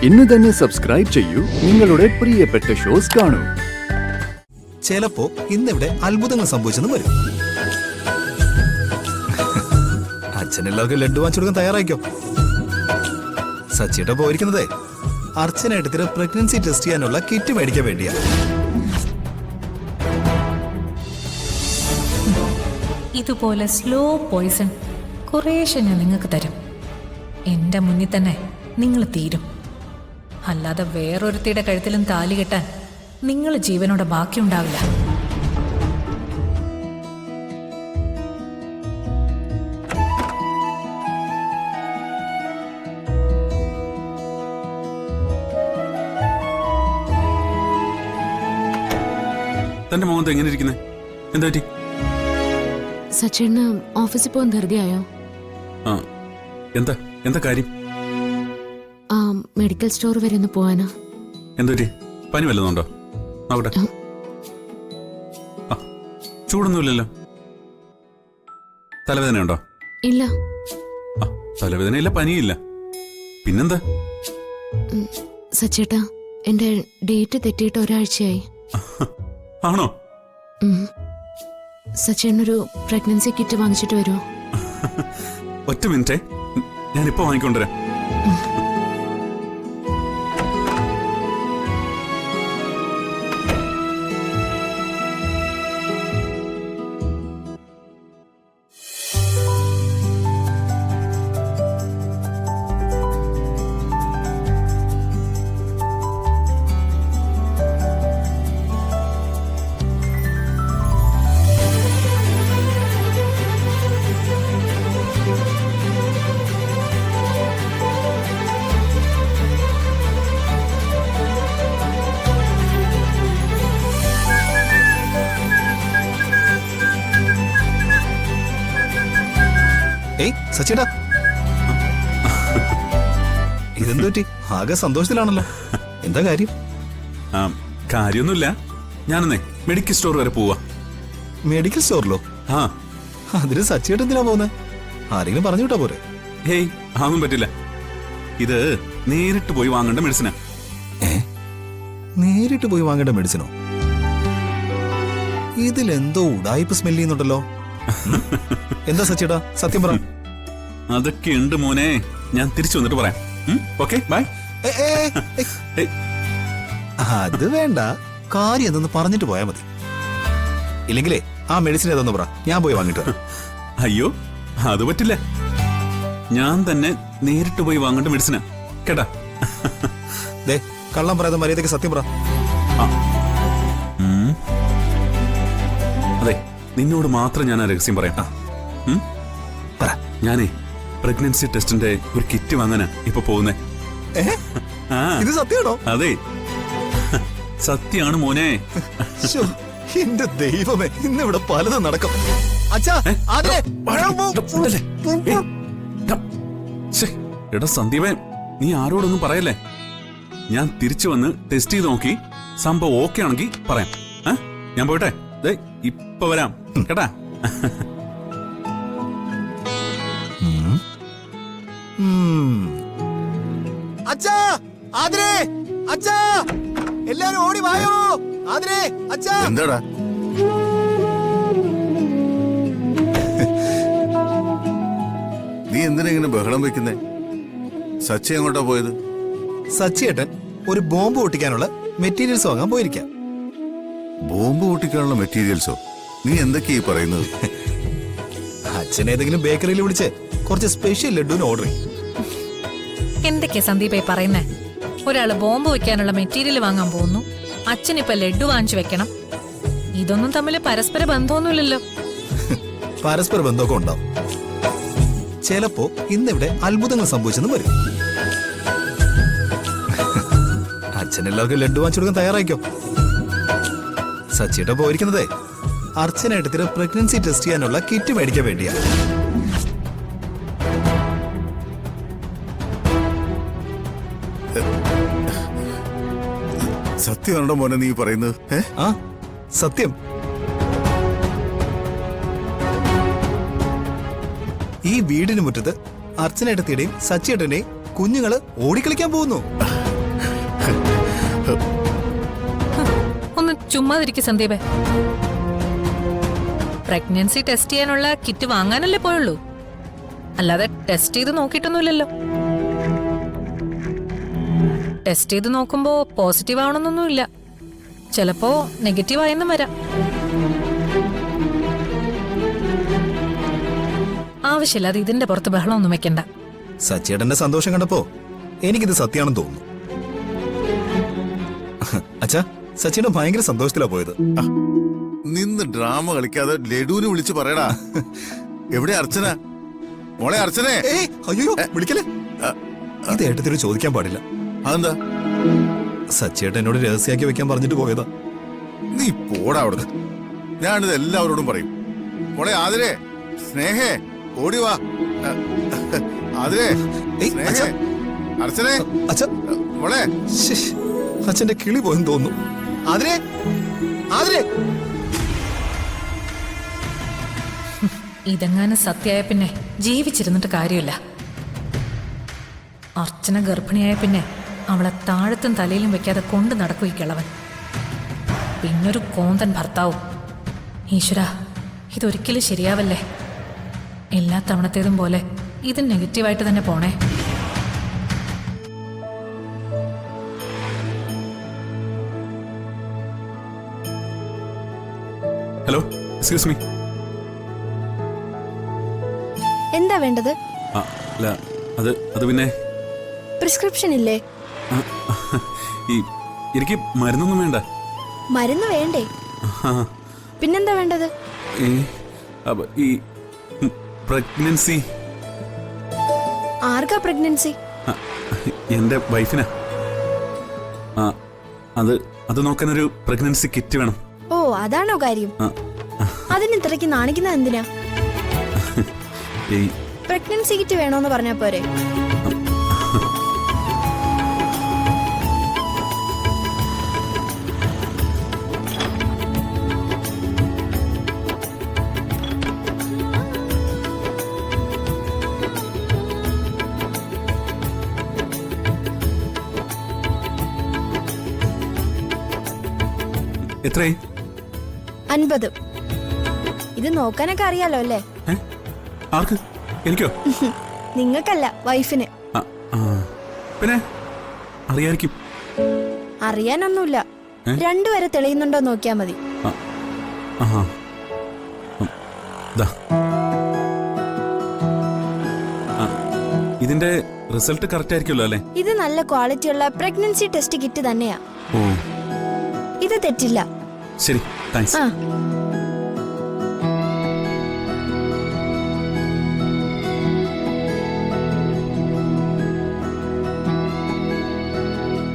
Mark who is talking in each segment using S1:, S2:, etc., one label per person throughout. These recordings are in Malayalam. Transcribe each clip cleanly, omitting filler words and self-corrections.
S1: ഇന്ന് തന്നെ സബ്സ്ക്രൈബ് ചെയ്യൂ, നിങ്ങളുടെ പ്രിയപ്പെട്ട ഷോസ് കാണൂ.
S2: ചിലപ്പോ ഇന്നിവിടെ അത്ഭുതങ്ങൾ സംഭവിച്ചെന്ന് വരും. അച്ഛൻ എല്ലാവർക്കും ലഡ്ഡു വാങ്ങിച്ചു കൊടുക്കാൻ തയ്യാറായിക്കോ. സച്ചിയുടെ പോയിരിക്കുന്നതേ അർച്ചനായിട്ട് പ്രഗ്നൻസി ടെസ്റ്റ് ചെയ്യാനുള്ള കിറ്റ് മേടിക്കാൻ വേണ്ടിയാ.
S3: ഇതുപോലെ സ്ലോ പോയിസൺ കുറേശ്ശെ ഞാൻ നിങ്ങൾക്ക് തരും. എൻ്റെ മുന്നിൽ തന്നെ നിങ്ങൾ തീരും. അല്ലാതെ വേറൊരുത്തിയുടെ കഴുത്തിലും താലി കെട്ടാൻ നിങ്ങൾ ജീവനോടെ ബാക്കിയുണ്ടാവില്ല.
S4: തന്റെ മോഹൻ എങ്ങനെ ഇരിക്കുന്നേ? എന്താ പറ്റി?
S5: സച്ചിന് ഓഫീസിൽ പോകാൻ ധൃതിയായോ?
S4: എന്താ എന്താ കാര്യം?
S5: മെഡിക്കൽ സ്റ്റോർ വരെ ഒന്ന് പോവാനാ.
S4: എന്താ പറ്റി? പനി വല്ലതുണ്ടോ? അവിടെ ചൂടൊന്നുമില്ലല്ലോ. തലവേദനയുണ്ടോ?
S5: ഇല്ല.
S4: തലവേദനയില്ല, പനിയില്ല, പിന്നെന്താ?
S5: സച്ചേട്ടാ, എന്റെ ഡേറ്റ് തെറ്റിയിട്ട് ഒരാഴ്ചയായി.
S4: ആണോ?
S5: സച്ചേട്ടനൊരു പ്രഗ്നൻസി കിറ്റ് വാങ്ങിച്ചിട്ട് വരുമോ?
S4: ഒറ്റ മിനിറ്റേ, ഞാനിപ്പോ വാങ്ങിക്കൊണ്ടുവരാം.
S2: ഏയ് സച്ചിടാ, ഇതെന്തു പറ്റി? ആകെ സന്തോഷത്തിലാണല്ലോ. എന്താ കാര്യം?
S4: കാര്യമൊന്നുമില്ല, ഞാനെന്നേ മെഡിക്കൽ സ്റ്റോർ വരെ പോവാ.
S2: മെഡിക്കൽ സ്റ്റോറിലോ? അതിന് സച്ചിയേട്ട് എന്തിനാ പോകുന്നത്? ആരെങ്കിലും പറഞ്ഞു വിട്ടാ പോരെ?
S4: ഹേയ്, അതൊന്നും പറ്റില്ല. ഇത് നേരിട്ട് പോയി വാങ്ങേണ്ട മെഡിസിനാ.
S2: നേരിട്ട് പോയി വാങ്ങേണ്ട മെഡിസിനോ? ഇതിലെന്തോ ഉടായിപ്പ് സ്മെല് ചെയ്യുന്നുണ്ടല്ലോ. എന്താ സച്ചിടാ, സത്യം പറ.
S4: അതൊക്കെ ഉണ്ട് മോനെ, ഞാൻ തിരിച്ചു വന്നിട്ട് പറയാം. Okay, bye.
S2: അത് വേണ്ട, കാര്യം എന്തെന്ന് പറഞ്ഞിട്ട് പോയാ മതി. ഇല്ലെങ്കിലേ ആ മെഡിസിൻ ഏതെന്ന് പറ, ഞാൻ പോയി വാങ്ങിട്ട് വരാം.
S4: അയ്യോ, അത് പറ്റില്ല. ഞാൻ തന്നെ നേരിട്ട് പോയി വാങ്ങേണ്ട മെഡിസിനാ കേട്ടാ.
S2: ദേ, കള്ളം പറയാതെ മര്യാദയ്ക്ക് സത്യം പറ.
S4: അതെ, നിന്നോട് മാത്രം ഞാൻ ആ രഹസ്യം പറയാം. ഞാനേ പ്രഗ്നൻസി ടെസ്റ്റിന്റെ ഒരു കിറ്റ് വാങ്ങാനാ ഇപ്പൊ പോകുന്നേ.
S2: ഇത് സത്യമാണോ?
S4: അതെ, സത്യാണ് മോനെ.
S2: എന്റെ ദൈവമേ, ഇന്നിവിടെ പലതും നടക്കും.
S4: എടാ സന്ദീപേ, നീ ആരോടൊന്നും പറയല്ലേ. ഞാൻ തിരിച്ചു വന്ന് ടെസ്റ്റ് ചെയ്ത് നോക്കി സംഭവം ഓക്കെ ആണെങ്കിൽ പറയാം. ഞാൻ പോയിട്ടെ, ഇപ്പൊ വരാം കേട്ടാ.
S2: അച്ഛാ, ആതിരേ, അച്ഛാ, എല്ലാരും ഓടി വായോ. ആതിരേ, അച്ഛാ.
S6: എന്താടാ? നീ എന്തിനാ ഇങ്ങനെ ബഹളം വെക്കുന്നേ? സച്ചി എങ്ങോട്ടാ പോയത്?
S2: സച്ചിയേട്ടൻ ഒരു ബോംബ് പൊട്ടിക്കാനുള്ള മെറ്റീരിയൽസ് വാങ്ങാൻ പോയിരിക്കാം.
S6: ബോംബ് പൊട്ടിക്കാനുള്ള മെറ്റീരിയൽസോ? നീ എന്തൊക്കെയാ ഈ പറയുന്നത്?
S2: അച്ഛൻ ഏതെങ്കിലും ബേക്കറിയിൽ വിളിച്ച് കുറച്ച് സ്പെഷ്യൽ ലഡുവിന് ഓർഡർ ചെയ്യും.
S3: എന്തൊക്കെയാ സന്ദീപേ പറയുന്നേ? ഒരാള് ബോംബ് വെക്കാനുള്ള മെറ്റീരിയൽ വാങ്ങാൻ പോകുന്നു, അച്ഛനിപ്പൊ ലഡു വാങ്ങിച്ചു വെക്കണം. ഇതൊന്നും തമ്മിൽ പരസ്പര ബന്ധമൊന്നുമില്ലല്ലോ.
S2: പരസ്പര ബന്ധമൊക്കെ ഉണ്ടാവും. ചിലപ്പോ ഇന്നിവിടെ അത്ഭുതങ്ങൾ സംഭവിച്ചെന്ന് വരും. അച്ഛൻ എല്ലാവർക്കും ലഡു വാങ്ങിച്ചു കൊടുക്കാൻ തയ്യാറായിക്കോ. സച്ചിയുടെ പോയിരിക്കുന്നതേ അർച്ചനായിട്ട് പ്രഗ്നൻസി ടെസ്റ്റ് ചെയ്യാനുള്ള കിറ്റ് മേടിക്കാൻ വേണ്ടിയാ.
S6: സത്യമാണോ മോനെ നീ പറയുന്നത്?
S2: സത്യം. ഈ വീടിന് മുറ്റത്ത് അർച്ചനേട്ടത്തിയുടെയും സച്ചിയേട്ടന്റെയും കുഞ്ഞുങ്ങള് ഓടിക്കളിക്കാൻ പോകുന്നു.
S3: ഒന്ന് ചുമ്മാതിരിക്കും സന്ദീപേ. പ്രഗ്നൻസി ടെസ്റ്റ് ചെയ്യാനുള്ള കിറ്റ് വാങ്ങാനല്ലേ പോയുള്ളൂ, അല്ലാതെ ടെസ്റ്റ് ചെയ്ത് നോക്കിയിട്ടൊന്നുമില്ലല്ലോ. ടെസ്റ്റ് ചെയ്ത് നോക്കുമ്പോ പോസിറ്റീവ് ആവണമെന്നൊന്നുമില്ല, ചിലപ്പോ നെഗറ്റീവ് ആയെന്നും വരാം. ആവശ്യമില്ലാതെ ഇതിന്റെ പുറത്ത് ബഹളമൊന്നും വെക്കണ്ട.
S2: സച്ചേട്ടന്റെ സന്തോഷം കണ്ടപ്പോ എനിക്കിത് സത്യാണെന്ന് തോന്നുന്നു. അച്ഛാ, സച്ചേട്ടൻ ഭയങ്കര സന്തോഷത്തിലാ പോയത്.
S6: നിന്ന് ഡ്രാമ കളിക്കാതെ ലഡുവിനെ വിളിച്ച് പറയടാ. എവിടെ അർച്ചന? മോളെ അർച്ചനെ.
S2: ഏയ്, അയ്യോ വിളിക്കല്ലേ. ഇത് ഏട്ടത്തിനോട് ചോദിക്കാൻ പാടില്ല.
S6: അതെന്താ?
S2: സച്ചേട്ടൻ എന്നോട് രഹസ്യമാക്കി വെക്കാൻ പറഞ്ഞിട്ട് പോയതാ.
S6: നീ പോടാ അവിടുന്ന്. ഞാനിത് എല്ലാവരോടും പറയും. മോളെ ആതിരേ, സ്നേഹേ, ഓടി വാ. ആതിരേ,
S2: ഏയ്,
S6: സ്നേഹേ,
S2: അച്ഛാ.
S6: അർച്ചനെ,
S2: അച്ഛൻ
S6: മോളെ.
S2: അച്ഛന്റെ കിളി പോയെന്ന് തോന്നുന്നു. ആതിരേ, ആതിരേ.
S3: ഇതെങ്ങാനും സത്യമായ പിന്നെ ജീവിച്ചിരുന്നിട്ട് കാര്യമില്ല. അർച്ചന ഗർഭിണിയായ പിന്നെ അവളെ താഴത്തും തലയിലും വെക്കാതെ കൊണ്ട് നടക്കും ഈ കിളവൻ. പിന്നൊരു കോന്തൻ ഭർത്താവും. ഈശ്വര, ഇതൊരിക്കലും ശരിയാവല്ലേ. എല്ലാ തവണത്തേതും പോലെ ഇത് നെഗറ്റീവായിട്ട് തന്നെ പോണേ.
S4: Hello, excuse me.
S7: എന്താ വേണ്ടത്?
S4: അല്ല, അത് പിന്നെ
S7: പ്രിസ്ക്രിപ്ഷൻ ഇല്ലേ?
S4: ആ, ഈ എനിക്ക് മരുന്നൊന്നും വേണ്ട.
S7: മരുന്ന് വേണ്ടേ?
S4: ആ,
S7: പിന്നെന്താ വേണ്ടത്?
S4: ഈ പ്രഗ്നൻസി.
S7: ആർക്കാ പ്രഗ്നൻസി?
S4: എന്റെ വൈഫിനാ. അത് നോക്കാനൊരു പ്രഗ്നൻസി കിറ്റ് വേണം.
S7: ഓ, അതാണോ കാര്യം? അതിന് ഇത്രയ്ക്ക് നാണിക്കുന്നത് എന്തിനാ? പ്രഗ്നൻസി കിറ്റ് വേണോന്ന് പറഞ്ഞാ പോരെ?
S4: എത്രയായി?
S7: 50. ഇത് നോക്കാനൊക്കെ അറിയാലോ അല്ലേ?
S4: ആർക്ക്? എനിക്കോ?
S7: നിങ്ങൾക്കല്ല, വൈഫിന്.
S4: പിന്നെ അറിയായിരിക്കും.
S7: അറിയാനൊന്നുമില്ല, രണ്ടുപേരെ തെളിയുന്നുണ്ടോ നോക്കിയാ മതി.
S4: ഇതിന്റെ റിസൾട്ട് കറക്റ്റ് ആയിരിക്കുമല്ലോ അല്ലേ?
S7: ഇത് നല്ല ക്വാളിറ്റിയുള്ള പ്രഗ്നൻസി ടെസ്റ്റ് കിറ്റ് തന്നെയാ.
S4: ഓ,
S7: ഇത് തെറ്റില്ല.
S4: ശരി, താങ്ക്സ്.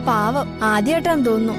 S7: പാവം, ആദ്യമായിട്ടാന്ന് തോന്നുന്നു.